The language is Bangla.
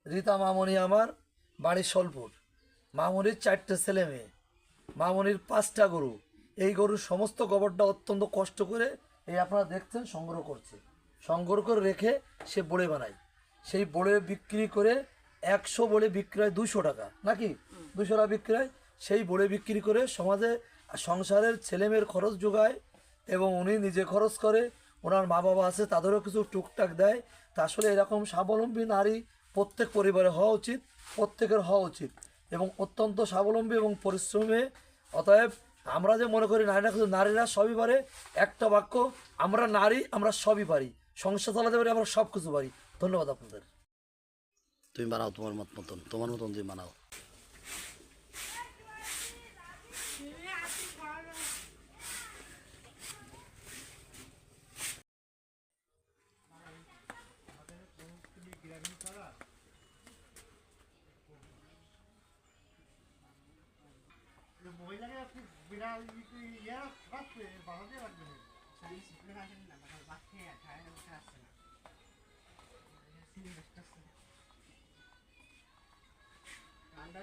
রীতা মামনি আমার বাড়ি সোলপুর। মামনির 4টে ছেলে মেয়ে, মামনির 5টা গরু। এই গরুর সমস্ত গোবরটা অত্যন্ত কষ্ট করে এই আপনারা দেখছেন সংগ্রহ করছে, সংগ্রহ করে রেখে সে বড়ে বানায়। সেই বড়ে বিক্রি করে 100 বড়ে বিক্রি হয় 200 টাকা, নাকি 200 টাকা বিক্রি হয়। সেই বড়ে বিক্রি করে সমাজে সংসারের ছেলেমেয়ের খরচ যোগায় এবং উনি নিজে খরচ করে। ওনার মা বাবা আছে, তাদেরও কিছু টুকটাক দেয়। তা আসলে এরকম স্বাবলম্বী নারী প্রত্যেক পরিবারে হওয়া উচিত, প্রত্যেকের হওয়া উচিত এবং অত্যন্ত স্বাবলম্বী এবং পরিশ্রমী। অতএব আমরা যে মনে করি নারীরা শুধু, নারীরা সবই পারে, একটা বাক্য, আমরা নারী, আমরা সবই পারি, সংসার চালাতে পারি, আমরা সব কিছু পারি। ধন্যবাদ আপনাদের। তুমি বানাও তোমার মতন, তোমার মতন তুমি বানাও। মহিলাকে আপনি বিড়াল ইয়ে রাখবে বানাতে রাখবে ঠান্ডা